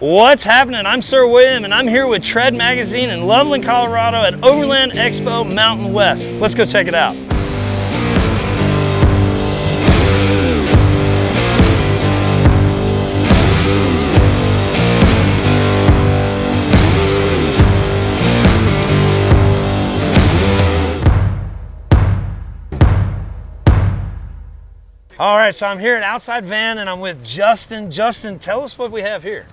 What's happening? I'm Sir William and I'm here with Tread Magazine in Loveland, Colorado at Overland Expo Mountain West. Let's go check it out. All right, so I'm here at Outside Van and I'm with Justin. Justin, tell us what we have here.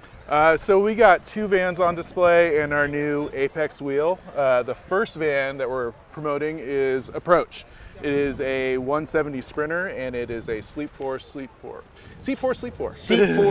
So we got two vans on display and our new Apex wheel. The first van that we're promoting is Approach. It is a 170 Sprinter and it is a Seat 4, Sleep 4. Seat 4,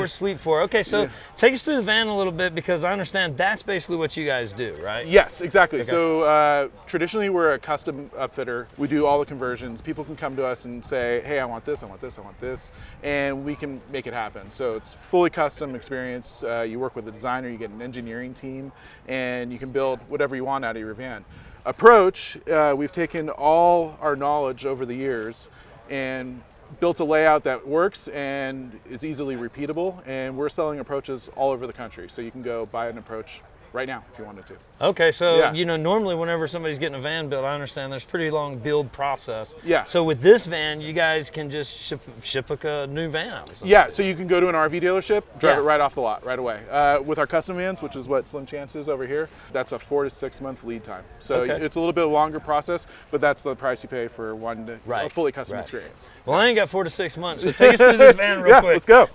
Sleep 4. Okay, so yeah. Take us through the van a little bit because I understand that's basically what you guys do, right? Yes, exactly. Okay. So traditionally we're a custom upfitter. We do all the conversions. People can come to us and say, hey, I want this, I want this, I want this, and we can make it happen. So it's fully custom experience. You work with a designer, you get an engineering team, and you can build whatever you want out of your van. Approach, we've taken all our knowledge over the years and built a layout that works and it's easily repeatable, and we're selling approaches all over the country. So you can go buy an approach right now if you wanted to. Okay, so yeah. You know, normally whenever somebody's getting a van built, I understand there's a pretty long build process. Yeah. So with this van, you guys can just ship a new van out. Yeah, so you can go to an RV dealership, drive it right off the lot, right away. With our custom vans, which is what Slim Chance is over here, that's a 4 to 6 month lead time. So it's a little bit longer process, but that's the price you pay for a fully custom experience. Well, I ain't got 4 to 6 months, so take us through this van real quick. Let's go.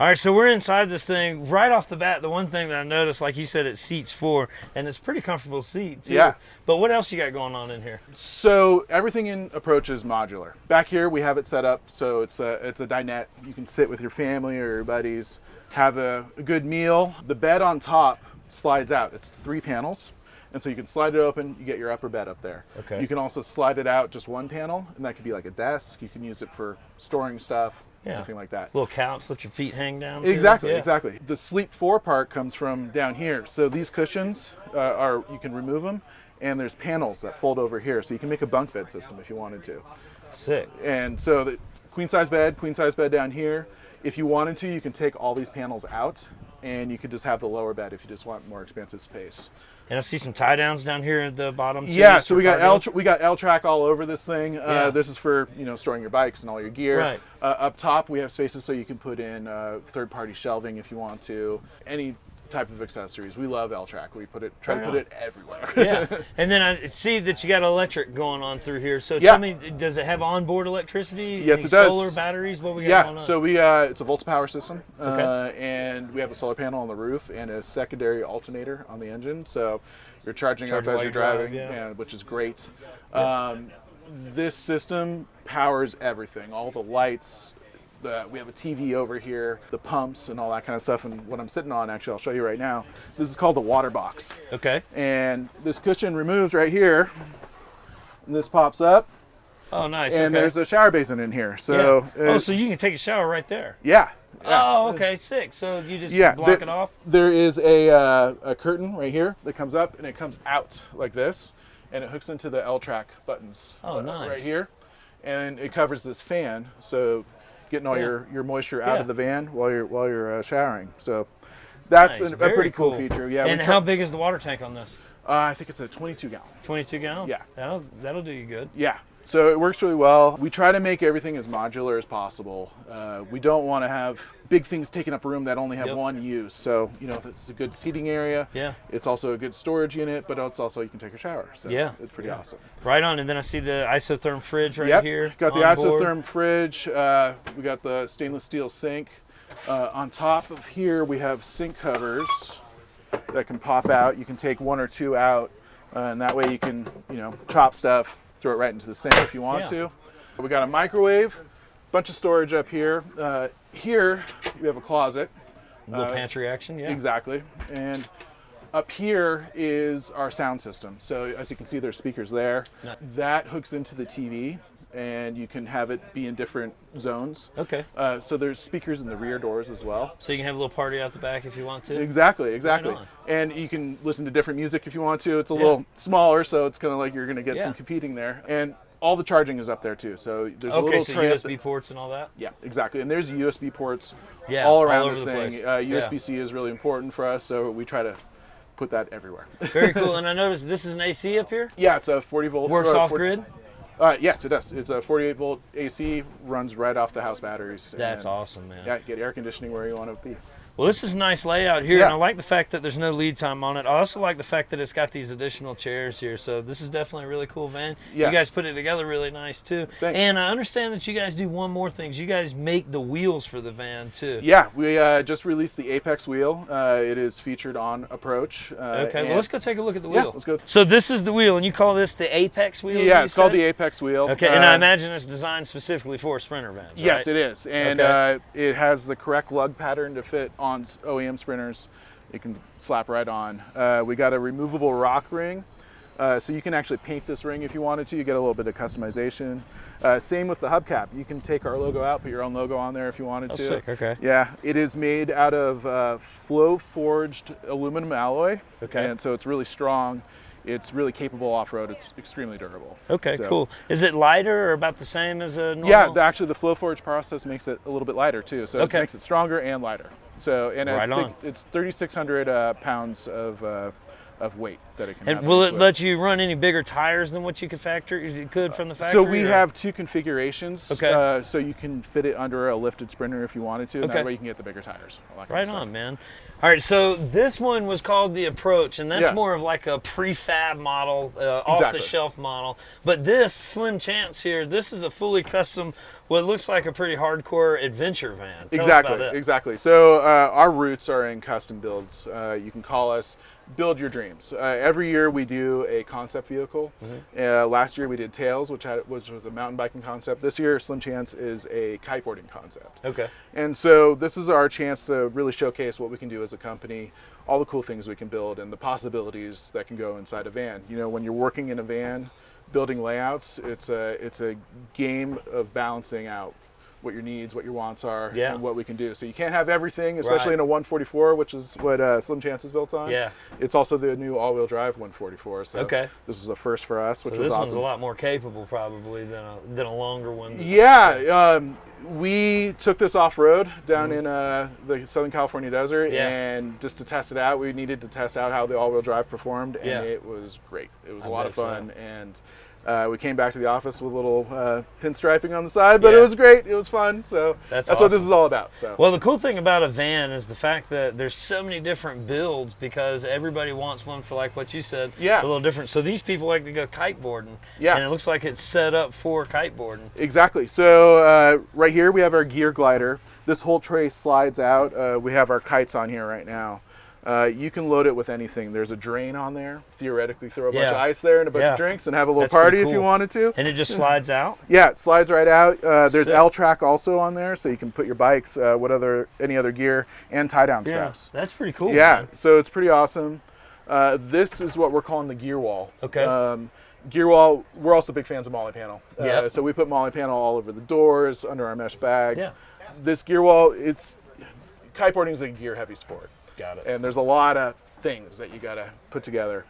All right, so we're inside this thing. Right off the bat, the one thing that I noticed, like you said, it seats 4, and it's a pretty comfortable seat too. Yeah. But what else you got going on in here? So everything in Approach is modular. Back here we have it set up so it's a dinette. You can sit with your family or your buddies, have a good meal. The bed on top slides out. It's 3 panels. And so you can slide it open, you get your upper bed up there. Okay. You can also slide it out just one panel, and that could be like a desk. You can use it for storing stuff. Anything like that. Little couch, let your feet hang down. Exactly, exactly. The Sleep 4 part comes from down here. So these cushions you can remove them, and there's panels that fold over here. So you can make a bunk bed system if you wanted to. Sick. And so the queen size bed down here. If you wanted to, you can take all these panels out, and you could just have the lower bed if you just want more expansive space. And I see some tie downs down here at the bottom too. Yeah, so we got L-track all over this thing. This is for storing your bikes and all your gear. Right. Up top we have spaces so you can put in third-party shelving if you want to. Any type of accessories. We love L-track. We try to put it everywhere. Yeah. And then I see that you got electric going on through here. So tell me, does it have onboard electricity? Yes, it does. Solar batteries? What we got going on? So it's a Volta power system. And we have a solar panel on the roof and a secondary alternator on the engine. So you're charging up as you're driving, which is great. This system powers everything. All the lights. We have a TV over here, the pumps and all that kind of stuff. And what I'm sitting on, actually, I'll show you right now. This is called the water box. Okay. And this cushion removes right here, and this pops up. Oh, nice. And there's a shower basin in here. So so you can take a shower right there. Yeah. Oh, okay, sick. So you just block it off? There is a curtain right here that comes up, and it comes out like this, and it hooks into the L-track buttons right here. And it covers this fan, so getting all your moisture out of the van while you're showering. So that's a pretty cool feature. Yeah. And how big is the water tank on this? I think it's a 22 gallon. 22 gallon? Yeah. That'll do you good. Yeah. So it works really well. We try to make everything as modular as possible. We don't want to have big things taking up room that only have one use. So, it's a good seating area. Yeah. It's also a good storage unit, but it's also you can take a shower. So it's pretty awesome. Right on. And then I see the isotherm fridge right here. Got the isotherm fridge. We got the stainless steel sink. On top of here, we have sink covers that can pop out. You can take 1 or 2 out, and that way you can, chop stuff, throw it right into the sink if you want to. We got a microwave, bunch of storage up here. Here we have a closet. A little pantry action, Exactly. And up here is our sound system. So as you can see, there's speakers there. Nice. That hooks into the TV, and you can have it be in different zones. Okay. So there's speakers in the rear doors as well. So you can have a little party out the back if you want to. Exactly. Right, and you can listen to different music if you want to. It's a little smaller, so it's kind of like you're going to get some competing there. And All the charging is up there too. So there's a little so tray USB ports and all that? Yeah, exactly. And there's USB ports all around over this the thing. place. USB-C is really important for us, so we try to put that everywhere. Very cool. And I noticed this is an AC up here? Yeah, it's a 40 volt. Works off grid? Yes, it does. It's a 48 volt AC, runs right off the house batteries. That's awesome, man. Yeah, get air conditioning where you want to be. Well, this is a nice layout here, and I like the fact that there's no lead time on it. I also like the fact that it's got these additional chairs here, so this is definitely a really cool van. You guys put it together really nice, too. Thanks. And I understand that you guys do one more thing. You guys make the wheels for the van, too. Yeah, we just released the Apex wheel. It is featured on Approach. Okay, well, let's go take a look at the wheel. Yeah, let's go. So this is the wheel, and you call this the Apex wheel? Yeah, it's called the Apex wheel. Okay, and I imagine it's designed specifically for Sprinter vans, right? Yes, it is. And it has the correct lug pattern to fit on OEM Sprinters. It can slap right on. We got a removable rock ring, so you can actually paint this ring if you wanted to. You get a little bit of customization. Same with the hubcap. You can take our logo out, put your own logo on there if you wanted to. Sick. Okay. Yeah, it is made out of flow forged aluminum alloy. Okay. And so it's really strong. It's really capable off-road. It's extremely durable. Okay, cool. Is it lighter or about the same as a normal? Yeah, actually the flow forge process makes it a little bit lighter too. So it makes it stronger and lighter. So, and I think it's 3,600 pounds of weight that it can have. And will it let you run any bigger tires than what you could from the factory? So we have two configurations. Okay. So you can fit it under a lifted Sprinter if you wanted to, and that way you can get the bigger tires. Right on, man. All right, so this one was called the Approach, and that's more of like a prefab model, off-the-shelf model. But this Slim Chance here, this is a fully custom, what looks like a pretty hardcore adventure van. Tell us about that. Exactly. So our roots are in custom builds. You can call us Build Your Dreams. Every year we do a concept vehicle. Last year we did Tails, which was a mountain biking concept. This year Slim Chance is a kiteboarding concept. Okay. And so this is our chance to really showcase what we can do as a company, all the cool things we can build, and the possibilities that can go inside a van. You know, when you're working in a van, building layouts, it's a game of balancing out what your needs, what your wants are, and what we can do. So you can't have everything, especially in a 144, which is what Slim Chance is built on. Yeah. It's also the new all-wheel drive 144. So this was a first for us, which was awesome. This one's a lot more capable probably than a longer one. Yeah. We took this off-road down in the Southern California desert, and just to test it out, we needed to test out how the all-wheel drive performed, and it was great. It was a lot of fun, and we came back to the office with a little pinstriping on the side, but it was great. It was fun. So that's awesome. What this is all about. So. Well, the cool thing about a van is the fact that there's so many different builds because everybody wants one for, like what you said, a little different. So these people like to go kiteboarding, and it looks like it's set up for kiteboarding. Exactly. So right here we have our gear glider. This whole tray slides out. We have our kites on here right now. You can load it with anything. There's a drain on there. Theoretically, throw a bunch of ice there and a bunch of drinks and have a little party if you wanted to. And it just slides out? Yeah, it slides right out. There's L-track also on there, so you can put your bikes, any other gear, and tie-down straps. That's pretty cool. Yeah, man. So it's pretty awesome. This is what we're calling the gear wall. Okay. Gear wall, we're also big fans of Molly panel. So we put Molly panel all over the doors, under our mesh bags. Yeah. This gear wall, kiteboarding is a gear-heavy sport. Got it. And there's a lot of things that you got to put together.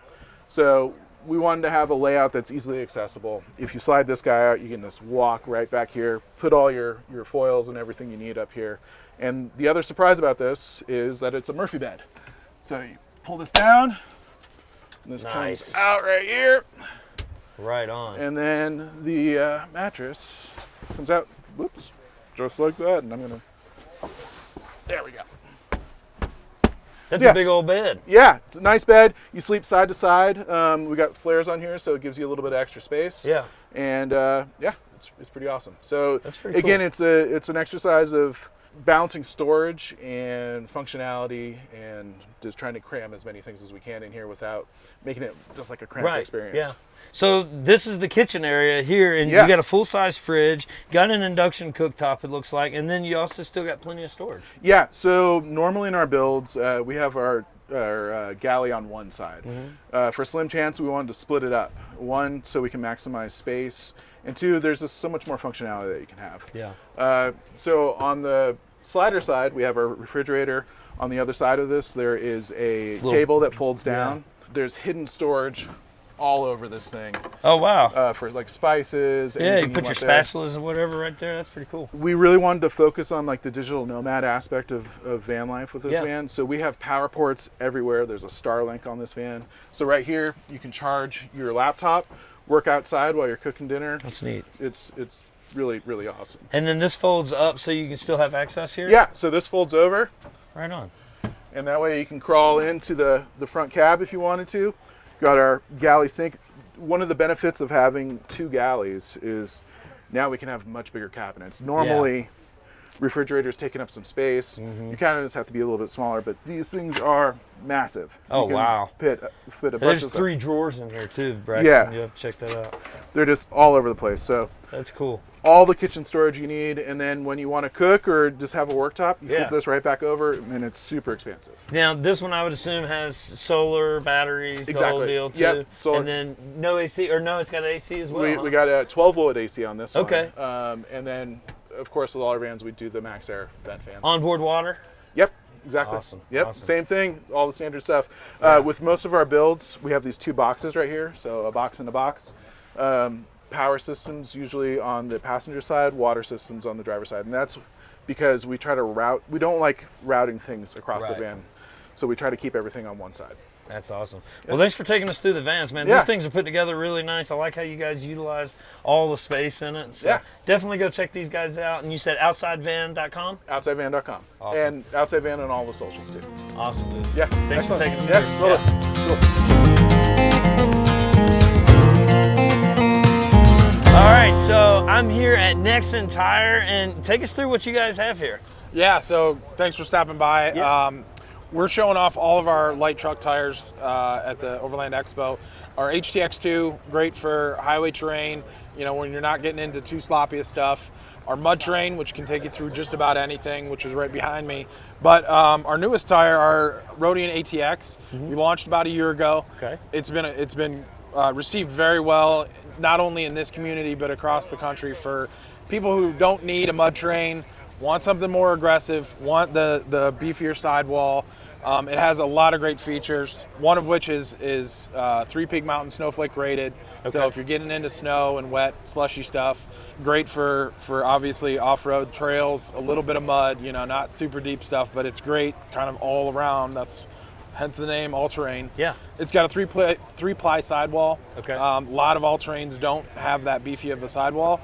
So we wanted to have a layout that's easily accessible. If you slide this guy out, you can just walk right back here, put all your foils and everything you need up here. And the other surprise about this is that it's a Murphy bed. So you pull this down, and this comes out right here. Right on. And then the mattress comes out, whoops, just like that. And I'm going to, there we go. That's a big old bed. Yeah, it's a nice bed. You sleep side to side. We got flares on here, so it gives you a little bit of extra space. Yeah. And it's pretty awesome. So that's pretty again, cool. it's an exercise of balancing storage and functionality, and just trying to cram as many things as we can in here without making it just like a cramped experience. Yeah. So this is the kitchen area here, and you got a full-size fridge, got an induction cooktop, it looks like, and then you also still got plenty of storage. Yeah, so normally in our builds, we have our galley on one side. For Slim Chance, we wanted to split it up. One, so we can maximize space, and two, there's just so much more functionality that you can have. Yeah. So on the slider side, we have our refrigerator. On the other side of this, there is a table that folds down. There's hidden storage all over this thing. Oh, wow. For like spices. Yeah, you put your spatulas and whatever right there. That's pretty cool. We really wanted to focus on like the digital nomad aspect of van life with this van. So we have power ports everywhere. There's a Starlink on this van. So right here, you can charge your laptop, work outside while you're cooking dinner. That's neat. It's really, really awesome. And then this folds up so you can still have access here? Yeah, so this folds over. Right on. And that way you can crawl into the front cab if you wanted to. Got our galley sink. One of the benefits of having 2 galleys is now we can have much bigger cabinets. Normally, refrigerators taking up some space. You kind of just have to be a little bit smaller, but these things are massive. Oh, wow. Fit a bunch There's of 3 stuff. drawers in here too, Braxton. Yeah. You have to check that out. They're just all over the place. So that's cool. All the kitchen storage you need, and then when you want to cook or just have a worktop, you flip this right back over, and it's super expansive. Now, this one I would assume has solar, batteries, the whole deal too. Yep, solar. And then no AC, or no, it's got AC as well. We got a 12-volt AC on this one. Okay. And then, of course, with all our vans, we do the Max Air vent fans. Onboard water? Yep, exactly. Awesome. Yep, awesome. Same thing, all the standard stuff. With most of our builds, we have these 2 boxes right here, so a box and a box. Power systems usually on the passenger side, water systems on the driver's side. And that's because we try to route, we don't like routing things across the van. So we try to keep everything on one side. That's awesome. Well, thanks for taking us through the vans, man. These things are put together really nice. I like how you guys utilized all the space in it. So definitely go check these guys out. And you said outsidevan.com? Outsidevan.com. Awesome. And Outside Van on all the socials too. Awesome, dude. Yeah. Thanks for taking us through. Cool. All right, so I'm here at Nexen Tire, and take us through what you guys have here. Yeah, so thanks for stopping by. Yep. We're showing off all of our light truck tires at the Overland Expo. Our HTX2, great for highway terrain, you know, when you're not getting into too sloppy of stuff. Our mud terrain, which can take you through just about anything, which is right behind me. But our newest tire, our Rhodian ATX, we launched about a year ago. Okay. It's been received very well, not only in this community, but across the country for people who don't need a mud terrain, want something more aggressive, want the beefier sidewall. It has a lot of great features, one of which is 3-peak mountain snowflake rated. Okay. So if you're getting into snow and wet, slushy stuff, great for obviously off-road trails, a little bit of mud, you know, not super deep stuff, but it's great kind of all around. That's hence the name all-terrain. Yeah. It's got a three-ply sidewall. Okay. A lot of all-terrains don't have that beefy of a sidewall,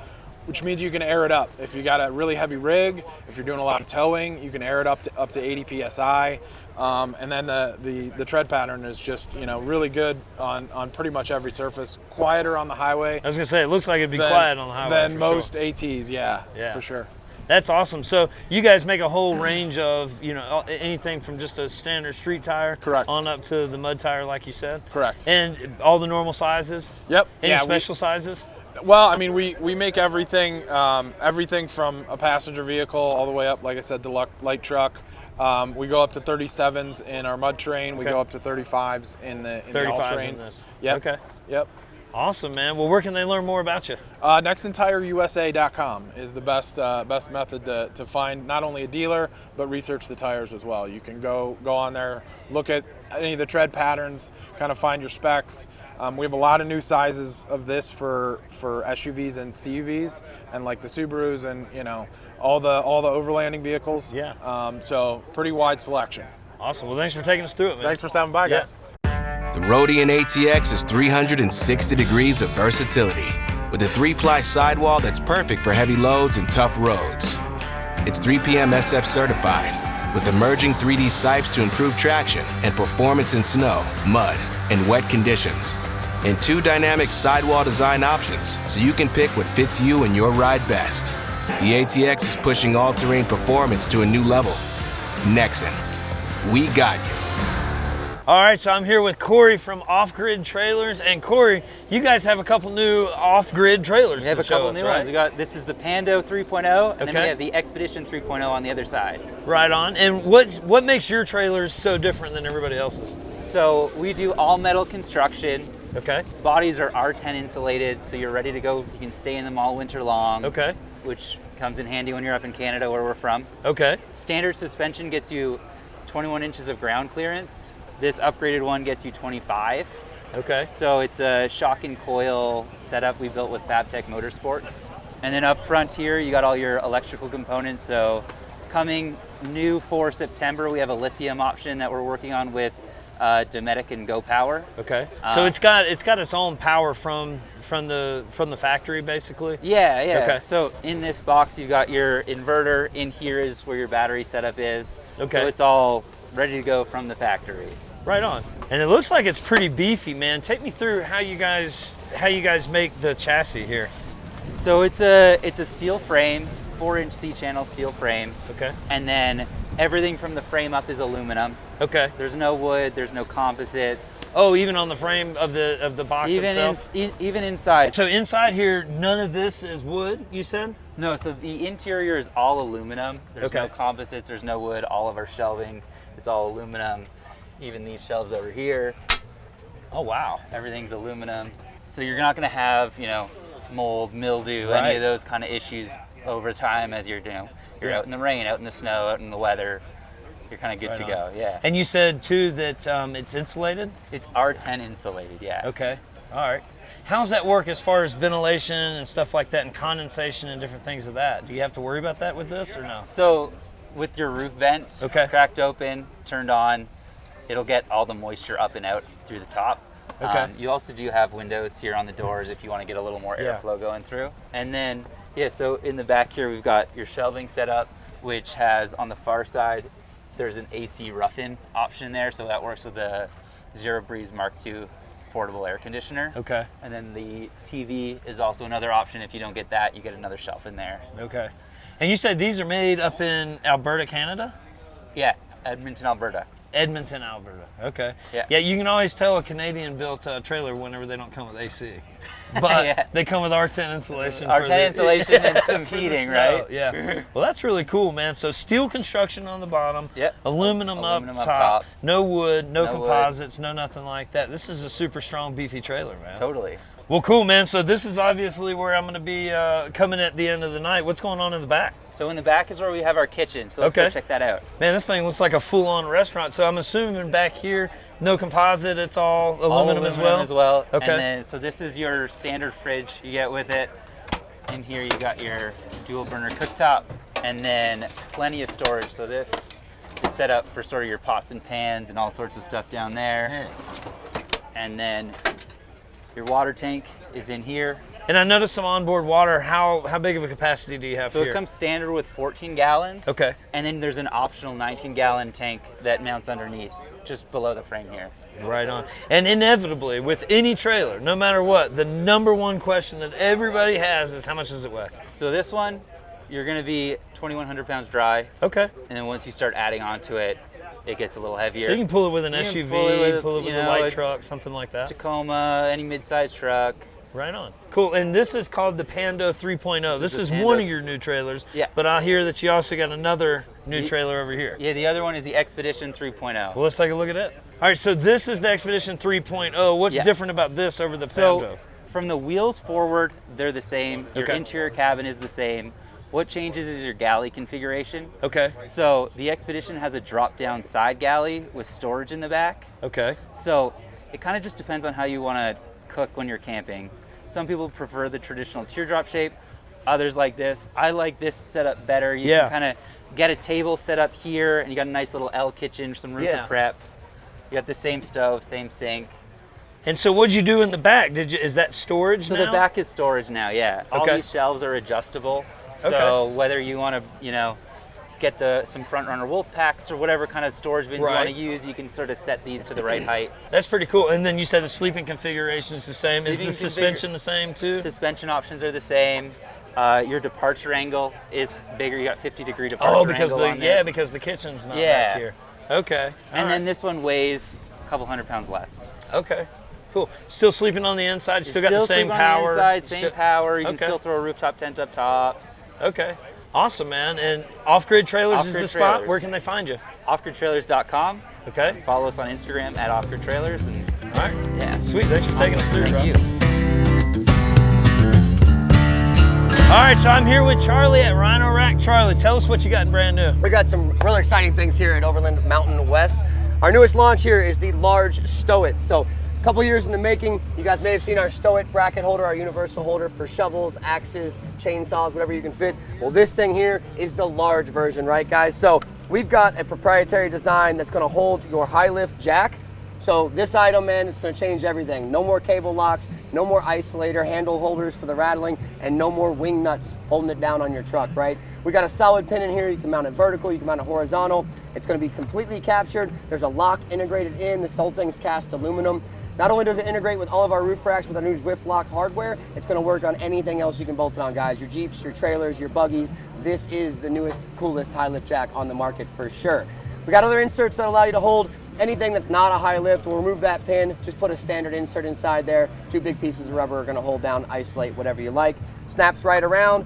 which means you can air it up. If you got a really heavy rig, if you're doing a lot of towing, you can air it up to 80 psi. And then the tread pattern is just, you know, really good on pretty much every surface. Quieter on the highway. I was gonna say, it looks like it'd be quiet on the highway than most ATs. Yeah, for sure. That's awesome. So you guys make a whole range of, you know, anything from just a standard street tire, correct, on up to the mud tire, like you said, correct, and all the normal sizes. Yep. Any special sizes? Well, I mean, we make everything from a passenger vehicle all the way up, like I said, the light truck. We go up to 37s in our mud terrain. We go up to 35s in the all-terrains. Yep. Okay. Yep. Awesome, man. Well, where can they learn more about you? NexenTireUSA.com is the best method to find not only a dealer, but research the tires as well. You can go on there, look at any of the tread patterns, kind of find your specs. We have a lot of new sizes of this for SUVs and CUVs, and like the Subarus and, you know, all the overlanding vehicles. Yeah. So pretty wide selection. Awesome. Well, thanks for taking us through it, man. Thanks for stopping by, guys. The Rhodian ATX is 360 degrees of versatility with a 3-ply sidewall that's perfect for heavy loads and tough roads. It's 3PM SF certified with emerging 3D sipes to improve traction and performance in snow, mud, and wet conditions. And 2 dynamic sidewall design options so you can pick what fits you and your ride best. The ATX is pushing all-terrain performance to a new level. Nexen, we got you. All right, so I'm here with Corey from Off Grid Trailers, and Corey, you guys have a couple new off-grid trailers. We have a couple new ones. This is the Pando 3.0, and then we have the Expedition 3.0 on the other side. Right on. And what makes your trailers so different than everybody else's? So we do all metal construction. Okay. Bodies are R10 insulated, so you're ready to go. You can stay in them all winter long. Okay. Which comes in handy when you're up in Canada, where we're from. Okay. Standard suspension gets you 21 inches of ground clearance. This upgraded one gets you 25. Okay. So it's a shock and coil setup we built with Fabtech Motorsports. And then up front here, you got all your electrical components. So coming new for September, we have a lithium option that we're working on with Dometic and Go Power. Okay. So it's got its own power from the factory, basically. Yeah. Okay. So in this box, you've got your inverter. In here is where your battery setup is. Okay. So it's all ready to go from the factory. Right on. And it looks like it's pretty beefy, man. Take me through how you guys make the chassis here. So it's a steel frame, 4-inch C-channel steel frame. Okay. And then everything from the frame up is aluminum. Okay. There's no wood, there's no composites. Oh, even on the frame of the box itself? Even inside. So inside here, none of this is wood, you said? No, so the interior is all aluminum. There's Okay. no composites, there's no wood. All of our shelving, it's all aluminum. Even these shelves over here. Oh, wow. Everything's aluminum. So you're not gonna have, mold, mildew, Right. any of those kind of issues over time as you're out in the rain, out in the snow, out in the weather. You're kind of good to go, yeah. And you said, too, that it's insulated? It's R10 insulated, yeah. Okay. All right. How's that work as far as ventilation and stuff like that and condensation and different things of that? Do you have to worry about that with this or no? So with your roof vent cracked open, turned on, it'll get all the moisture up and out through the top. Okay. You also do have windows here on the doors if you want to get a little more airflow going through. And then, so in the back here, we've got your shelving set up, which has on the far side, there's an AC rough-in option there. So that works with the Zero Breeze Mark II portable air conditioner. Okay. And then the TV is also another option. If you don't get that, you get another shelf in there. Okay. And you said these are made up in Alberta, Canada? Yeah, Edmonton, Alberta. Edmonton, Alberta. Okay. Yeah. Yeah, you can always tell a Canadian-built trailer whenever they don't come with AC, but they come with R10 insulation. R10 insulation and some heating, right? Yeah. Well, that's really cool, man. So steel construction on the bottom. Yep. Aluminum up top. No wood, no composites, no nothing like that. This is a super strong, beefy trailer, man. Totally. Well, cool, man. So this is obviously where I'm going to be coming at the end of the night. What's going on in the back? So in the back is where we have our kitchen. So let's go check that out. Man, this thing looks like a full-on restaurant. So I'm assuming back here, no composite. It's all aluminum as well? Okay. And then, so this is your standard fridge you get with it. In here you got your dual burner cooktop and then plenty of storage. So this is set up for sort of your pots and pans and all sorts of stuff down there. And then your water tank is in here. And I noticed some onboard water. How big of a capacity do you have here? So it comes standard with 14 gallons. Okay. And then there's an optional 19-gallon tank that mounts underneath, just below the frame here. Right on. And inevitably, with any trailer, no matter what, the number one question that everybody has is how much does it weigh? So this one, you're gonna be 2,100 pounds dry. Okay. And then once you start adding on to it, it gets a little heavier. So you can pull it with an SUV, pull it with a light truck, something like that. Tacoma, any mid-sized truck. Right on. Cool. And this is called the Pando 3.0. This is one of your new trailers. Yeah. But I hear that you also got another new trailer over here. Yeah, the other one is the Expedition 3.0. Well, let's take a look at it. All right, so this is the Expedition 3.0. What's different about this over the Pando? So from the wheels forward, they're the same. Your interior cabin is the same. What changes is your galley configuration. Okay. So the Expedition has a drop-down side galley with storage in the back. Okay. So it kind of just depends on how you want to cook when you're camping. Some people prefer the traditional teardrop shape. Others like this. I like this setup better. You can kind of get a table set up here, and you got a nice little L kitchen, some room for prep. You got the same stove, same sink. And so what'd you do in the back? Is that storage now? So the back is storage now, yeah. All these shelves are adjustable. So whether you want to, get some front runner wolf packs or whatever kind of storage bins you want to use, you can sort of set these to the right height. That's pretty cool. And then you said the sleeping configuration is the same. Is the suspension the same too? Suspension options are the same. Your departure angle is bigger. You got 50-degree departure angle on this. because the kitchen's not back here. Okay. And then this one weighs a couple 100 pounds less. Okay. Cool. Still sleeping on the inside. Still got the same power. On the inside, same power. You can still throw a rooftop tent up top. Okay. Awesome, man. And Off-Grid Trailers is the spot. Where can they find you? offgridtrailers.com. Okay. Follow us on Instagram at offgridtrailers. All right. Yeah. Sweet. Thanks for taking us through, Thank you. All right, so I'm here with Charlie at Rhino Rack. Charlie, tell us what you got in brand new. We got some really exciting things here at Overland Mountain West. Our newest launch here is the large Stow It. So couple years in the making. You guys may have seen our Stow It bracket holder, our universal holder for shovels, axes, chainsaws, whatever you can fit. Well, this thing here is the large version, right guys? So we've got a proprietary design that's gonna hold your high lift jack. So this item, man, is gonna change everything. No more cable locks, no more isolator handle holders for the rattling, and no more wing nuts holding it down on your truck, right? We got a solid pin in here. You can mount it vertical, you can mount it horizontal. It's gonna be completely captured. There's a lock integrated in. This whole thing's cast aluminum. Not only does it integrate with all of our roof racks with our new Zwift lock hardware, it's gonna work on anything else you can bolt it on, guys. Your Jeeps, your trailers, your buggies. This is the newest, coolest high lift jack on the market for sure. We got other inserts that allow you to hold anything that's not a high lift. We'll remove that pin, just put a standard insert inside there. 2 big pieces of rubber are gonna hold down, isolate, whatever you like. Snaps right around,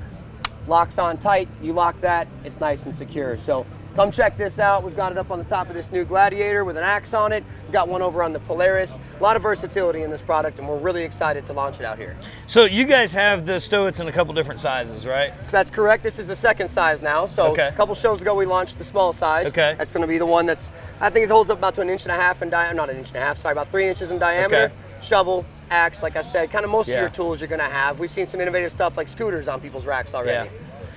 locks on tight. You lock that, it's nice and secure. So come check this out. We've got it up on the top of this new Gladiator with an axe on it. We've got one over on the Polaris. A lot of versatility in this product, and we're really excited to launch it out here. So you guys have the Stow-Its in a couple different sizes, right? That's correct. This is the second size now. So a couple shows ago, we launched the small size. Okay. That's going to be the one that's, I think it holds up about to 1.5 inches in diameter, not 1.5 inches, sorry, about 3 inches in diameter. Okay. Shovel, axe, like I said, kind of most of your tools you're going to have. We've seen some innovative stuff like scooters on people's racks already.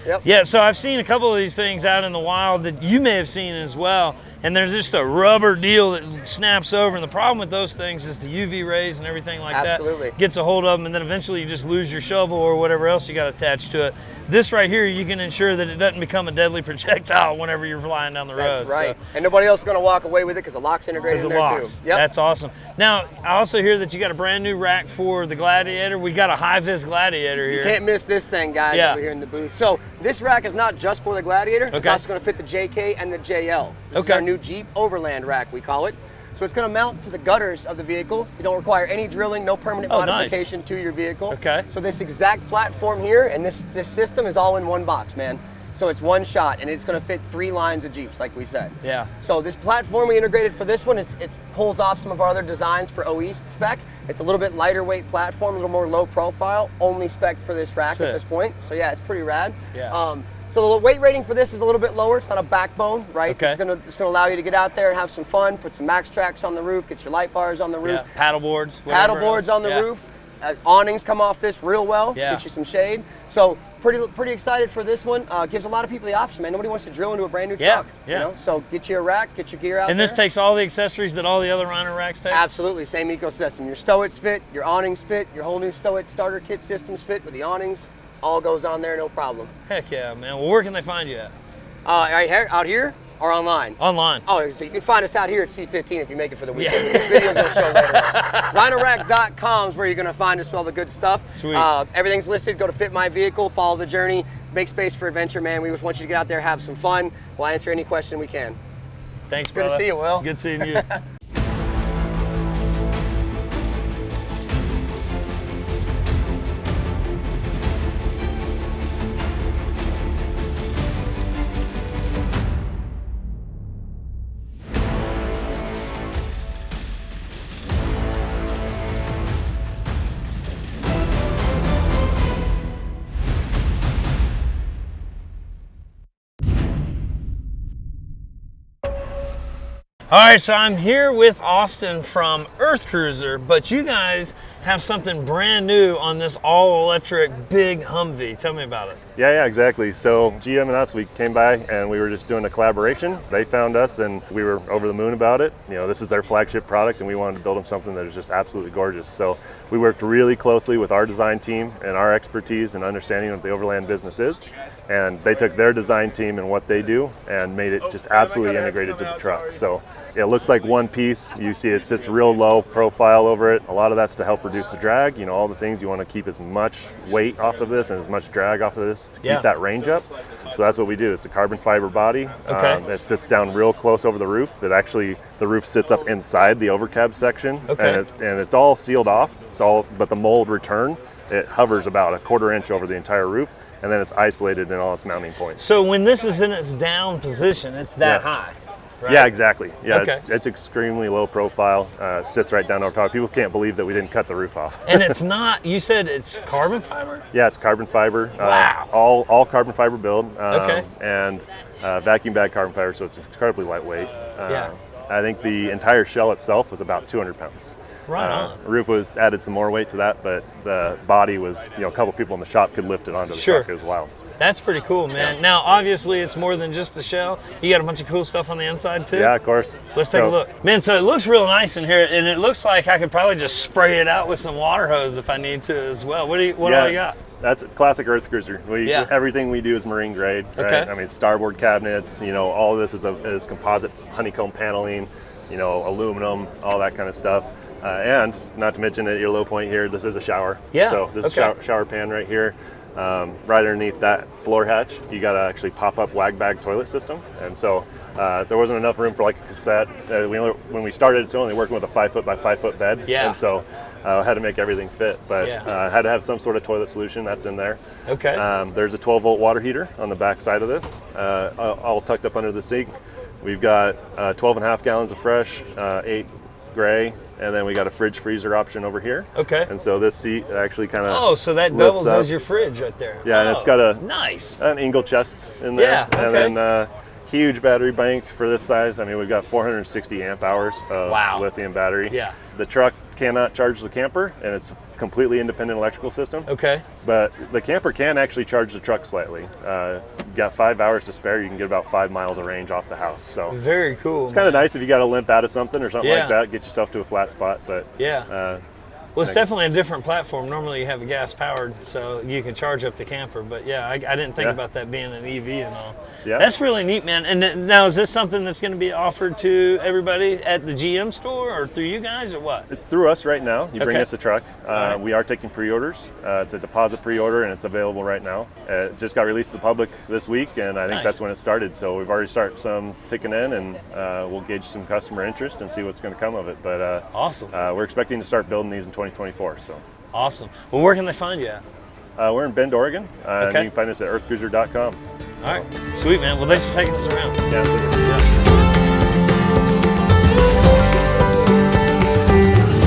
Yep. Yeah, so I've seen a couple of these things out in the wild that you may have seen as well, and there's just a rubber deal that snaps over, and the problem with those things is the UV rays and everything like that gets a hold of them, and then eventually you just lose your shovel or whatever else you got attached to it. This right here, you can ensure that it doesn't become a deadly projectile whenever you're flying down the road. That's right. So. And nobody else is going to walk away with it because the lock's integrated in there too. Yep. That's awesome. Now, I also hear that you got a brand new rack for the Gladiator. We got a high-vis Gladiator here. You can't miss this thing, guys, over here in the booth. So this rack is not just for the Gladiator. It's also going to fit the JK and the JL. This is our new Jeep Overland rack, we call it. So it's going to mount to the gutters of the vehicle. You don't require any drilling, no permanent modification to your vehicle. So this exact platform here and this system is all in one box, man. So it's one shot, and it's going to fit 3 lines of Jeeps, like we said. Yeah. So this platform we integrated for this one, it pulls off some of our other designs for OE spec. It's a little bit lighter weight platform, a little more low profile, only spec for this rack at this point. So yeah, it's pretty rad. Yeah. So the weight rating for this is a little bit lower. It's not a backbone, right? It's gonna allow you to get out there and have some fun, put some max tracks on the roof, get your light bars on the roof. Paddle boards. Paddle boards on the roof. Awnings come off this real well, get you some shade. So pretty excited for this one. Gives a lot of people the option, man. Nobody wants to drill into a brand new truck. You know? So get you a rack, get your gear out there. And this takes all the accessories that all the other Rhino racks take? Absolutely, same ecosystem. Your Stow-Its fit, your awnings fit, your whole new Stow-It starter kit systems fit with the awnings. All goes on there, no problem. Heck yeah, man. Well, where can they find you at? Right here, out here or online? Online. Oh, so you can find us out here at C15 if you make it for the weekend. This video's going to show later on. RhinoRack.com is where you're going to find us with all the good stuff. Sweet. Everything's listed. Go to Fit My Vehicle, follow the journey, make space for adventure, man. We just want you to get out there, have some fun. We'll answer any question we can. Thanks, brother. Good to see you, Will. Good seeing you. All right, so I'm here with Austin from Earth Cruiser, but you guys have something brand new on this all-electric big Humvee. Tell me about it. Yeah, exactly. So GM and us, we came by and we were just doing a collaboration. They found us and we were over the moon about it. You know, this is their flagship product and we wanted to build them something that is just absolutely gorgeous. So we worked really closely with our design team and our expertise and understanding what the Overland business is. And they took their design team and what they do and made it just absolutely integrated to the truck. So it looks like one piece. You see it sits real low profile over it. A lot of that's to help reduce the drag. You know, all the things you want to keep as much weight off of this and as much drag off of this to keep that range up. So that's what we do. It's a carbon fiber body that sits down real close over the roof. It actually, the roof sits up inside the overcab section and it's all sealed off. It's all, but the mold return, it hovers about 1/4 inch over the entire roof and then it's isolated in all its mounting points. So when this is in its down position, it's that high. Right? Yeah, exactly. Yeah, it's extremely low profile. Sits right down over top. People can't believe that we didn't cut the roof off. And it's not, you said it's carbon fiber? Yeah, it's carbon fiber. Wow. All carbon fiber build. And vacuum bag carbon fiber, so it's incredibly lightweight. I think the entire shell itself was about 200 pounds. Right on. Roof was added some more weight to that, but the body was, you know, a couple people in the shop could lift it onto the truck. It was wild. That's pretty cool, man. Yeah. Now, obviously, it's more than just the shell. You got a bunch of cool stuff on the inside, too? Yeah, of course. Let's take a look. Man, so it looks real nice in here, and it looks like I could probably just spray it out with some water hose if I need to as well. What all you got? That's a classic Earth Cruiser. Everything we do is marine grade, right? Okay. I mean, starboard cabinets, you know, all of this is composite honeycomb paneling, you know, aluminum, all that kind of stuff. And not to mention at your low point here, this is a shower. Yeah. So this is shower pan right here. Right underneath that floor hatch, you got to actually pop up wag bag toilet system. And so there wasn't enough room for like a cassette. When we started, it's only working with a 5 foot by 5 foot bed. Yeah. And so I had to make everything fit, but had to have some sort of toilet solution. That's in there. Okay. There's a 12 volt water heater on the back side of this, all tucked up under the sink. We've got 12.5 gallons of fresh, 8 gray, and then we got a fridge freezer option over here. Okay. And so this seat actually kind of so that doubles as your fridge right there. Yeah, and it's got an Ingle chest in there. Yeah, okay. And then huge battery bank for this size. I mean, we've got 460 amp hours of lithium battery. Yeah. The truck cannot charge the camper, and it's a completely independent electrical system. Okay. But the camper can actually charge the truck slightly. You've got 5 hours to spare. You can get about 5 miles of range off the house. So very cool. It's kind of nice if you got to limp out of something or something like that, get yourself to a flat spot. But well, it's definitely a different platform. Normally you have a gas powered, so you can charge up the camper. But I didn't think about that being an EV and all. Yeah. That's really neat, man. And now is this something that's going to be offered to everybody at the GM store or through you guys or what? It's through us right now. You bring us a truck. We are taking pre-orders. It's a deposit pre-order and it's available right now. It just got released to the public this week, and I think that's when it started. So we've already started some ticking in, and we'll gauge some customer interest and see what's going to come of it. But awesome. We're expecting to start building these in 2024. So awesome. Well, where can they find you at? We're in Bend, Oregon. And you can find us at earthcruiser.com. All right, sweet, man. Well, thanks for taking us around. Yeah,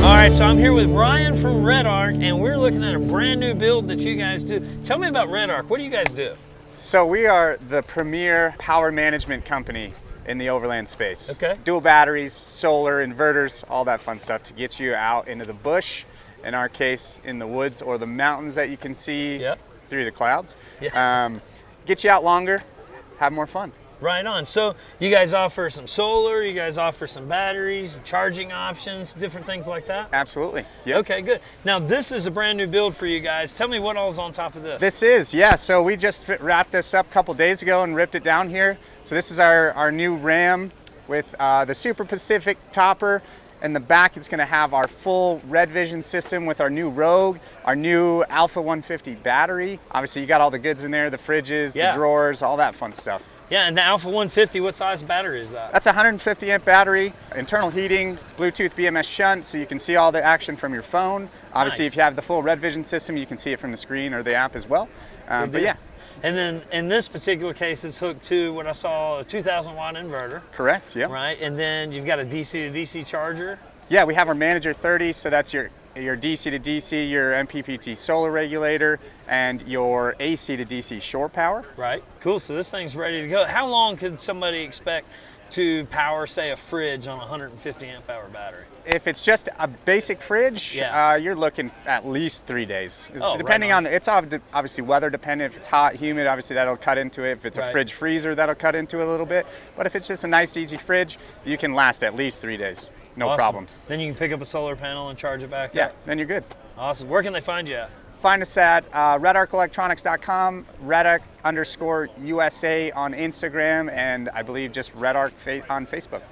All right, so I'm here with Ryan from Redarc, and we're looking at a brand new build that you guys do. Tell me about Redarc. What do you guys do? So we are the premier power management company in the overland space. Okay. Dual batteries, solar, inverters, all that fun stuff to get you out into the bush, in our case, in the woods or the mountains that you can see through the clouds. Get you out longer, have more fun. Right on. So you guys offer some solar, you guys offer some batteries, charging options, different things like that? Absolutely. Yep. Okay, good. Now this is a brand new build for you guys. Tell me what all's on top of this. This is, so we just wrapped this up a couple days ago and ripped it down here. So this is our new Ram with the Super Pacific topper. In the back, it's going to have our full Red Vision system with our new Rogue, our new Alpha 150 battery. Obviously, you got all the goods in there, the fridges, the drawers, all that fun stuff. Yeah, and the Alpha 150, what size battery is that? That's a 150 amp battery, internal heating, Bluetooth BMS shunt, so you can see all the action from your phone. Obviously, if you have the full Red Vision system, you can see it from the screen or the app as well. But yeah. And then in this particular case, it's hooked to what I saw, a 2,000 watt inverter. Correct, yeah. Right, and then you've got a DC to DC charger. Yeah, we have our Manager 30, so that's your DC to DC, your MPPT solar regulator, and your AC to DC shore power. Right, cool, so this thing's ready to go. How long could somebody expect to power, say, a fridge on a 150 amp hour battery? If it's just a basic fridge, you're looking at least 3 days. Depending on it's obviously weather dependent. If it's hot, humid, obviously that'll cut into it. If it's a fridge freezer, that'll cut into it a little bit. But if it's just a nice, easy fridge, you can last at least 3 days. No problem. Then you can pick up a solar panel and charge it back up. Yeah, then you're good. Awesome. Where can they find you at? Find us at redarcelectronics.com, Redarc_USA on Instagram, and I believe just Redarc on Facebook.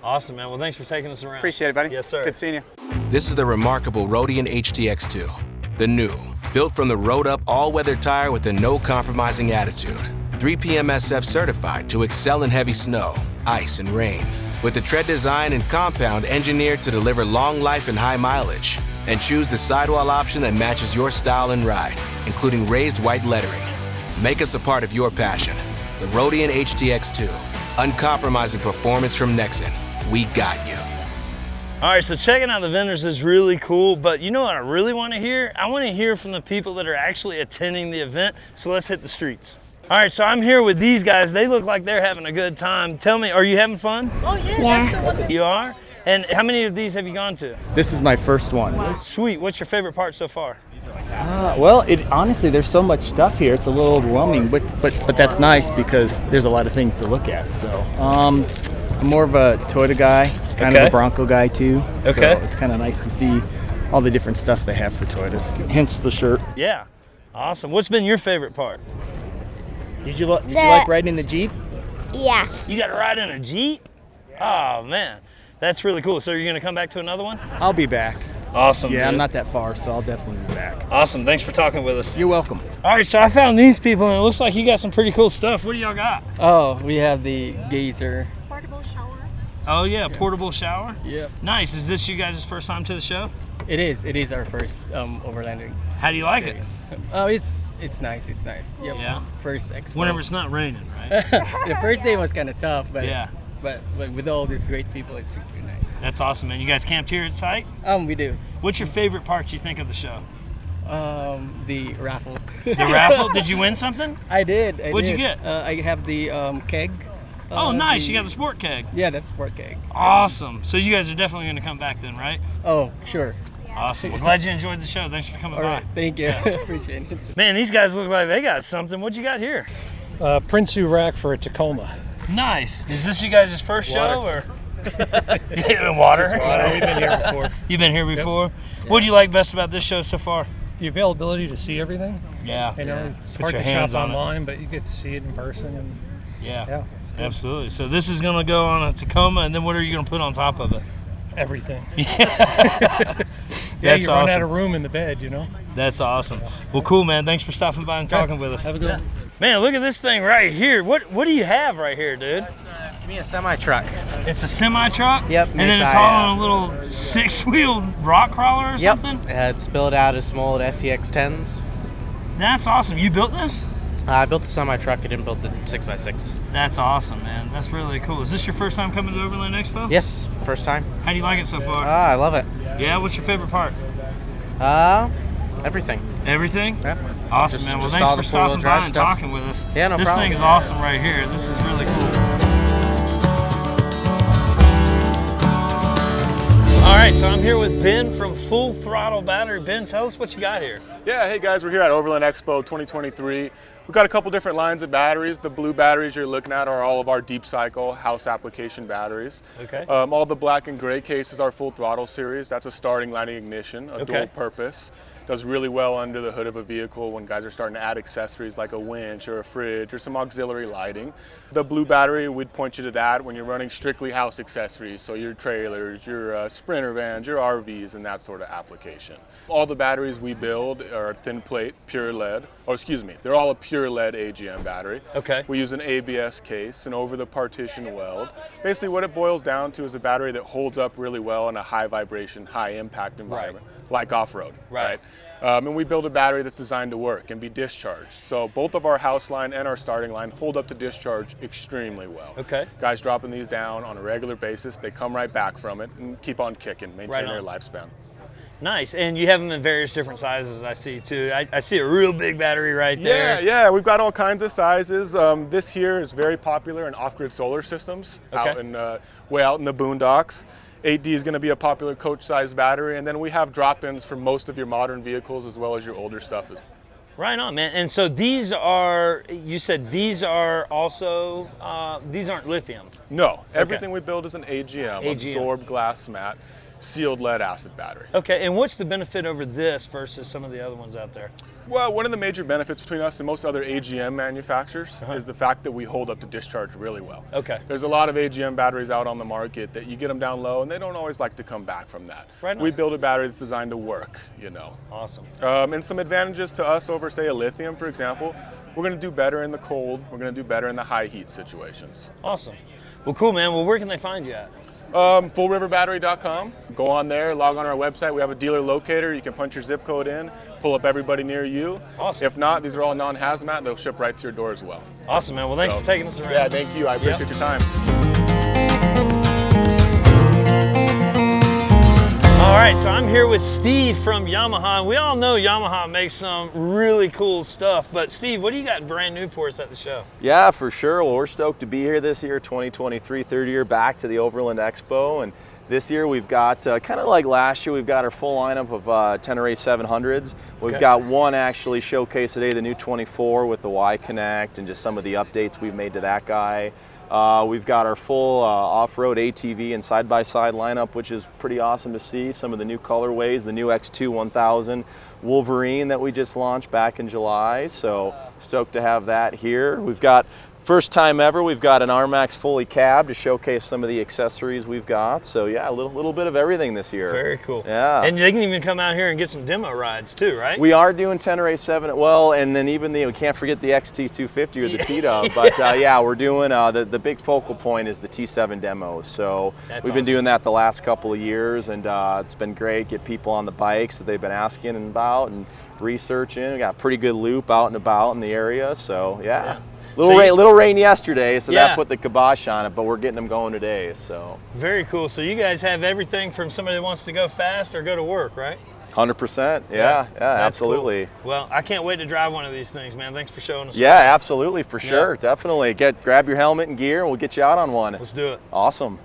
Awesome, man. Well, thanks for taking us around. Appreciate it, buddy. Yes, sir. Good seeing you. This is the remarkable Roadian HTX2, the new, built from the road-up all-weather tire with a no-compromising attitude. 3PMSF certified to excel in heavy snow, ice, and rain. With the tread design and compound engineered to deliver long life and high mileage. And choose the sidewall option that matches your style and ride, including raised white lettering. Make us a part of your passion. The Roadian HTX2, uncompromising performance from Nexen. We got you. All right, so checking out the vendors is really cool, but you know what I really want to hear? I want to hear from the people that are actually attending the event, so let's hit the streets. All right, so I'm here with these guys. They look like they're having a good time. Tell me, are you having fun? Oh yeah. You are? And how many of these have you gone to? This is my first one. Sweet. What's your favorite part so far? Well, honestly, there's so much stuff here. It's a little overwhelming, but that's nice because there's a lot of things to look at. So I'm more of a Toyota guy, kind of a Bronco guy too. Okay. So it's kind of nice to see all the different stuff they have for Toyotas. Hence the shirt. Yeah. Awesome. What's been your favorite part? Did you like riding the Jeep? Yeah. You got to ride in a Jeep? Oh man, that's really cool. So you're gonna come back to another one? I'll be back. Awesome. Yeah, dude. I'm not that far, so I'll definitely be back. Awesome. Thanks for talking with us. You're welcome. All right, so I found these people, and it looks like you got some pretty cool stuff. What do y'all got? Oh, we have the geyser. Portable shower. Oh yeah, portable shower. Yep. Nice. Is this you guys' first time to the show? It is. It is our first overlanding. How do you like it? Oh, it's nice. It's nice. Yep. Yeah. First expo. Whenever it's not raining, right? The first day was kind of tough, but yeah. But with all these great people, it's super nice. That's awesome, man. You guys camped here at site? We do. What's your favorite part you think of the show? The raffle. The raffle? Did you win something? I did. What'd you get? I have the keg. Oh, nice. You got the sport keg. Yeah, that's sport keg. Awesome. So you guys are definitely going to come back then, right? Oh, sure. Awesome. Well, glad you enjoyed the show. Thanks for coming All by. right. Thank you. Appreciate it. Man, these guys look like they got something. What you got here? Prinsu rack for a Tacoma. Nice. Is this you guys' first show or? Water. Water. We've been here before. You've been here before? Yep. What do you like best about this show so far? The availability to see everything. Yeah. You know, it's Put hard your to hands shop on it. online, but you get to see it in person. And yeah it's good. Absolutely. So this is going to go on a Tacoma, and then what are you going to put on top of it? Everything. That's you run awesome. out of room in the bed, you know? That's awesome. Well, cool, man. Thanks for stopping by and talking with us. Have a good one. Man, look at this thing right here. What do you have right here, dude? It's me, a semi-truck. It's a semi-truck? Yep. And then it's all on a little six-wheeled rock crawler or something? It's built out of some old SEX 10s. That's awesome. You built this? I built the semi-truck. I didn't build the 6x6. That's awesome, man. That's really cool. Is this your first time coming to Overland Expo? Yes, first time. How do you like it so far? I love it. Yeah? What's your favorite part? Everything. Everything? Yeah. Awesome, man. Well, thanks for stopping by and talking with us. Yeah, no this problem. This thing is awesome right here. This is really cool. All right, so I'm here with Ben from Full Throttle Battery. Ben, tell us what you got here. Yeah, hey guys, we're here at Overland Expo 2023. We've got a couple different lines of batteries. The blue batteries you're looking at are all of our deep cycle house application batteries. Okay. All the black and gray cases are Full Throttle series. That's a starting lighting ignition, a dual purpose. Does really well under the hood of a vehicle when guys are starting to add accessories like a winch or a fridge or some auxiliary lighting. The blue battery, we'd point you to that when you're running strictly house accessories, so your trailers, your Sprinter vans, your RVs, and that sort of application. All the batteries we build are thin plate, pure lead, they're all a pure lead AGM battery. Okay. We use an ABS case and over the partition weld. Basically what it boils down to is a battery that holds up really well in a high vibration, high impact environment, like off-road, right? And we build a battery that's designed to work and be discharged. So both of our house line and our starting line hold up to discharge extremely well. Okay. Guys dropping these down on a regular basis, they come right back from it and keep on kicking, maintain their lifespan. Nice, and you have them in various different sizes, I see too. I see a real big battery right there. Yeah, we've got all kinds of sizes. This here is very popular in off-grid solar systems, out in, way out in the boondocks. 8D is going to be a popular coach-sized battery, and then we have drop-ins for most of your modern vehicles as well as your older stuff. Right on, man. And so these are, you said these are also, these aren't lithium? No, everything we build is an AGM, absorbed glass mat, sealed lead acid battery. Okay, and what's the benefit over this versus some of the other ones out there? Well, one of the major benefits between us and most other AGM manufacturers is the fact that we hold up to discharge really well. Okay. There's a lot of AGM batteries out on the market that you get them down low and they don't always like to come back from that. Right on. We build a battery that's designed to work, you know. Awesome. And some advantages to us over, say, a lithium, for example. We're going to do better in the cold. We're going to do better in the high heat situations. Awesome. Well, cool, man. Well, where can they find you at? FullRiverBattery.com. Go on there, log on our website. We have a dealer locator. You can punch your zip code in, pull up everybody near you. Awesome. If not, these are all non-hazmat. They'll ship right to your door as well. Awesome, man. Well, thanks for taking us around. Yeah, thank you. I appreciate your time. All right, right, so I'm here with Steve from Yamaha, and we all know Yamaha makes some really cool stuff, but Steve, what do you got brand new for us at the show? Yeah, for sure. Well, we're stoked to be here this year, 2023, third year back to the Overland Expo, and this year we've got, kind of like last year, we've got our full lineup of Tenere 700s. We've got one actually showcased today, the new 24 with the Y Connect and just some of the updates we've made to that guy. We've got our full off-road ATV and side-by-side lineup, which is pretty awesome to see. Some of the new colorways, the new X2 1000 Wolverine that we just launched back in July. So stoked to have that here. We've got, first time ever, we've got an RMAX fully cab to showcase some of the accessories we've got. So yeah, a little bit of everything this year. Very cool. Yeah. And they can even come out here and get some demo rides too, right? We are doing Tenere 7, well, and then even we can't forget the XT250 or the T-Dub, but yeah, we're doing, the big focal point is the T7 demos. So we've been doing that the last couple of years, and it's been great, get people on the bikes that they've been asking about and researching. We got a pretty good loop out and about in the area, so yeah. Little rain yesterday, so that put the kibosh on it, but we're getting them going today. So very cool. So you guys have everything from somebody that wants to go fast or go to work, right? 100%. Yeah, absolutely. Cool. Well, I can't wait to drive one of these things, man. Thanks for showing us. Yeah, absolutely, for sure. Definitely. Grab your helmet and gear, and we'll get you out on one. Let's do it. Awesome.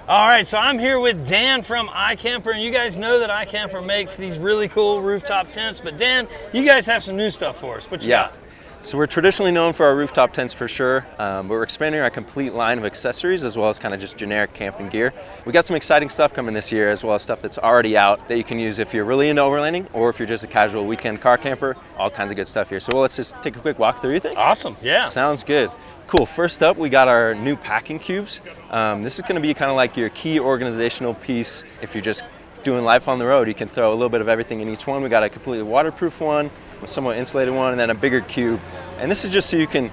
All right, so I'm here with Dan from iKamper, and you guys know that iKamper makes these really cool rooftop tents, but Dan, you guys have some new stuff for us. What you got? So we're traditionally known for our rooftop tents for sure, but we're expanding our complete line of accessories as well as kind of just generic camping gear. We got some exciting stuff coming this year, as well as stuff that's already out that you can use if you're really into overlanding or if you're just a casual weekend car camper. All kinds of good stuff here. So let's just take a quick walk through, you think? Awesome, yeah. Sounds good. Cool, first up we got our new packing cubes. This is going to be kind of like your key organizational piece. If you're just doing life on the road, you can throw a little bit of everything in each one. We got a completely waterproof one, a somewhat insulated one, and then a bigger cube. And this is just so you can,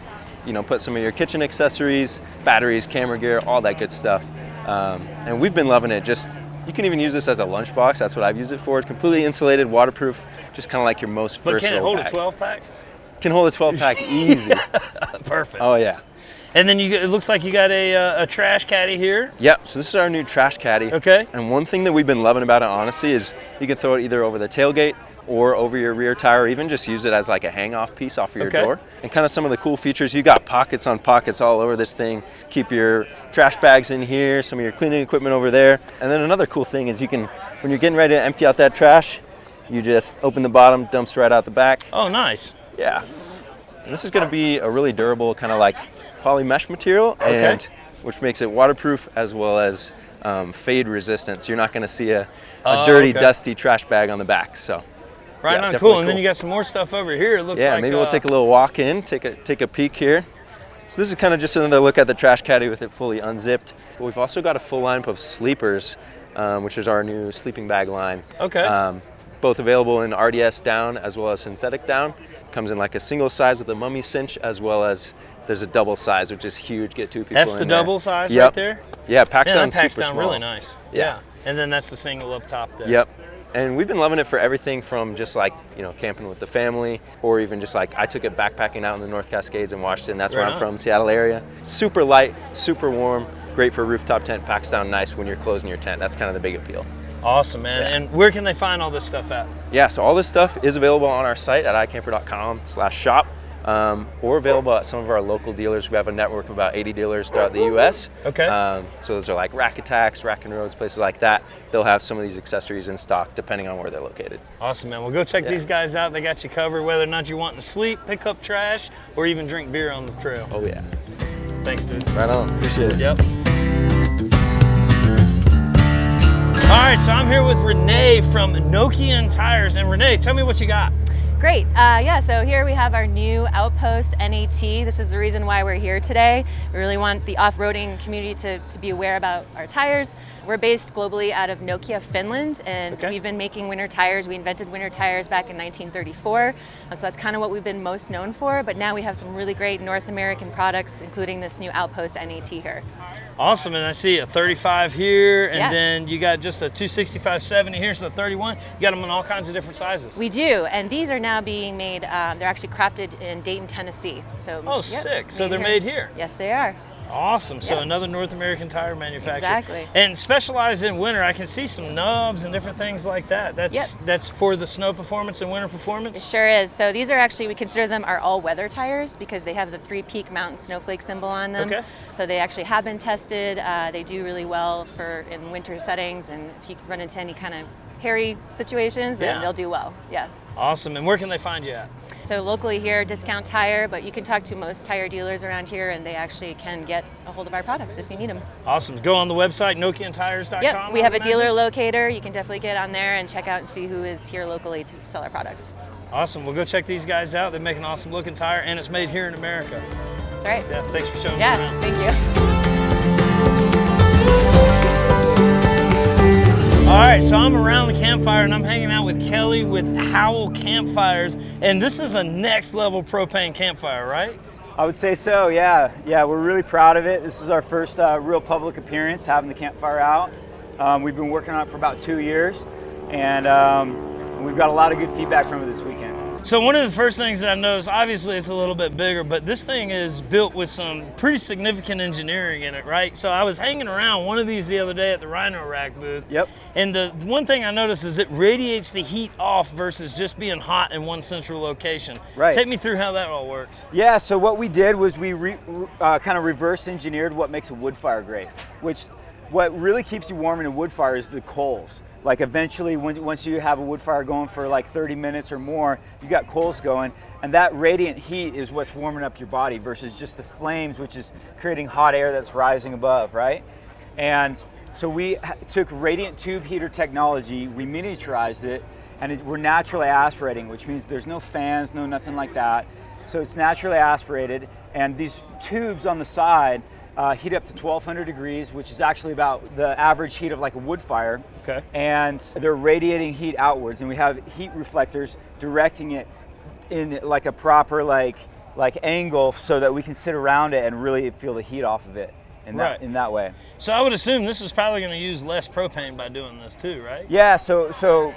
put some of your kitchen accessories, batteries, camera gear, all that good stuff. And we've been loving it. You can even use this as a lunchbox. That's what I've used it for. It's completely insulated, waterproof, just kind of like your most versatile pack. But can it hold pack. a 12-pack? Can hold a 12-pack easy. Perfect. Oh yeah. And then it looks like you got a trash caddy here. Yep, so this is our new trash caddy. Okay. And one thing that we've been loving about it, honestly, is you can throw it either over the tailgate or over your rear tire, or even just use it as like a hang-off piece off of your door. And kind of some of the cool features, you got pockets on pockets all over this thing. Keep your trash bags in here, some of your cleaning equipment over there. And then another cool thing is you can, when you're getting ready to empty out that trash, you just open the bottom, dumps right out the back. Oh, nice. Yeah. And this is going to be a really durable kind of like poly mesh material, and which makes it waterproof as well as fade resistant. So you're not going to see a dirty, dusty trash bag on the back. So right on, cool. And then you got some more stuff over here. It looks like maybe we'll take a little walk in, take a peek here. So this is kind of just another look at the trash caddy with it fully unzipped. But we've also got a full lineup of sleepers, which is our new sleeping bag line. Okay. Both available in RDS down as well as synthetic down. Comes in like a single size with a mummy cinch, as well as there's a double size, which is huge. Get two people in there. That's the double size right there? Yeah, packs down super small. Really nice. Yeah. And then that's the single up top there. Yep. And we've been loving it for everything from just like, camping with the family, or even just like, I took it backpacking out in the North Cascades in Washington. That's where I'm from, Seattle area. Super light, super warm, great for a rooftop tent, packs down nice when you're closing your tent. That's kind of the big appeal. Awesome, man. Yeah. And where can they find all this stuff at? Yeah, so all this stuff is available on our site at ikamper.com/shop, or available at some of our local dealers. We have a network of about 80 dealers throughout the U.S. Okay. So those are like Rack Attacks, Rack and Roads, places like that. They'll have some of these accessories in stock depending on where they're located. Awesome, man. Well, go check these guys out. They got you covered, whether or not you want to sleep, pick up trash, or even drink beer on the trail. Oh, yeah. Thanks, dude. Right on. Appreciate it. Yep. All right, so I'm here with Renee from Nokian Tires. And Renee, tell me what you got. Great. Yeah, so here we have our new Outpost NAT. This is the reason why we're here today. We really want the off-roading community to be aware about our tires. We're based globally out of Nokia, Finland, and we've been making winter tires. We invented winter tires back in 1934, so that's kind of what we've been most known for, but now we have some really great North American products, including this new Outpost NAT here. Awesome, and I see a 35 here, and then you got just a 265/70 here, so 31. You got them in all kinds of different sizes. We do, and these are now being made, they're actually crafted in Dayton, Tennessee. So, sick. So they're made here? Yes, they are. Awesome. So another North American tire manufacturer. Exactly. And specialized in winter. I can see some nubs and different things like that. That's for the snow performance and winter performance? It sure is. So these are actually, we consider them our all-weather tires because they have the 3-peak mountain snowflake symbol on them. Okay. So they actually have been tested. They do really well in winter settings, and if you run into any kind of hairy situations, then they'll do well. Yes. Awesome. And where can they find you at? So locally here, Discount Tire, but you can talk to most tire dealers around here, and they actually can get a hold of our products if you need them. Awesome. Go on the website, NokianTires.com. Yep, we have a dealer locator. You can definitely get on there and check out and see who is here locally to sell our products. Awesome. Well, go check these guys out. They make an awesome looking tire, and it's made here in America. That's right. Yeah, thanks for showing us around. Thank you. All right, so I'm around the campfire and I'm hanging out with Kelly with Howl Campfires, and this is a next level propane campfire, right? I would say so, yeah. Yeah, we're really proud of it. This is our first real public appearance, having the campfire out. We've been working on it for about 2 years, and we've got a lot of good feedback from it this weekend. So one of the first things that I noticed, obviously it's a little bit bigger, but this thing is built with some pretty significant engineering in it, right? So I was hanging around one of these the other day at the Rhino Rack booth. Yep. And the one thing I noticed is it radiates the heat off versus just being hot in one central location. Right. Take me through how that all works. Yeah, so what we did was we kind of reverse engineered what makes a wood fire great, what really keeps you warm in a wood fire is the coals. Like eventually, once you have a wood fire going for like 30 minutes or more, you got coals going, and that radiant heat is what's warming up your body versus just the flames, which is creating hot air that's rising above, right? And so we took radiant tube heater technology, we miniaturized it, and we're naturally aspirating, which means there's no fans, no nothing like that. So it's naturally aspirated, and these tubes on the side heat up to 1200 degrees, which is actually about the average heat of like a wood fire. Okay. And they're radiating heat outwards, and we have heat reflectors directing it in like a proper like angle so that we can sit around it and really feel the heat off of it in that way. So I would assume this is probably going to use less propane by doing this too, right? Yeah, so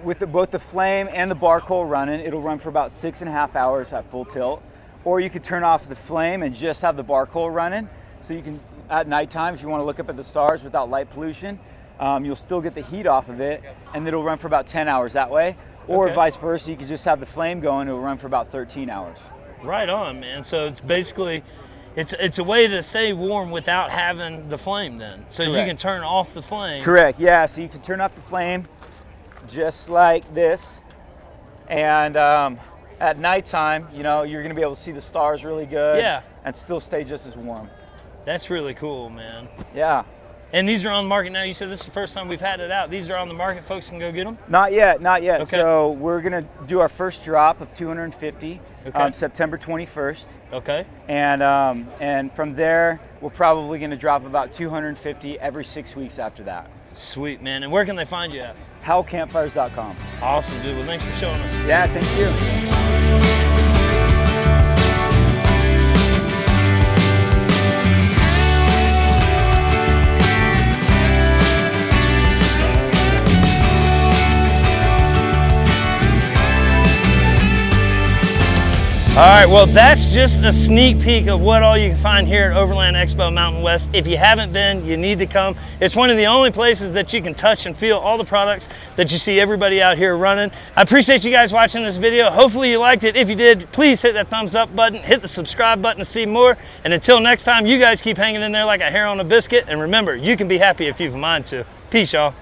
with both the flame and the bar coal running, it'll run for about 6.5 hours at full tilt. Or you could turn off the flame and just have the bar coal running. So you can, at nighttime, if you want to look up at the stars without light pollution, you'll still get the heat off of it, and it'll run for about 10 hours that way. Or vice versa, you could just have the flame going, it'll run for about 13 hours. Right on, man. So it's basically, it's a way to stay warm without having the flame then. So Correct. You can turn off the flame. Correct, yeah, so you can turn off the flame just like this, and at nighttime, you know, you're gonna be able to see the stars really good and still stay just as warm. That's really cool, man. Yeah. And these are on the market now. You said this is the first time we've had it out. These are on the market. Folks can go get them? Not yet, not yet. Okay. So we're going to do our first drop of 250 on September 21st. Okay. And from there, we're probably going to drop about 250 every 6 weeks after that. Sweet, man. And where can they find you at? HowlCampfires.com. Awesome, dude. Well, thanks for showing us. Yeah, thank you. All right, well, that's just a sneak peek of what all you can find here at Overland Expo Mountain West. If you haven't been, you need to come. It's one of the only places that you can touch and feel all the products that you see everybody out here running. I appreciate you guys watching this video. Hopefully you liked it. If you did, please hit that thumbs up button, hit the subscribe button to see more. And until next time, you guys keep hanging in there like a hair on a biscuit. And remember, you can be happy if you've a mind to. Peace, y'all.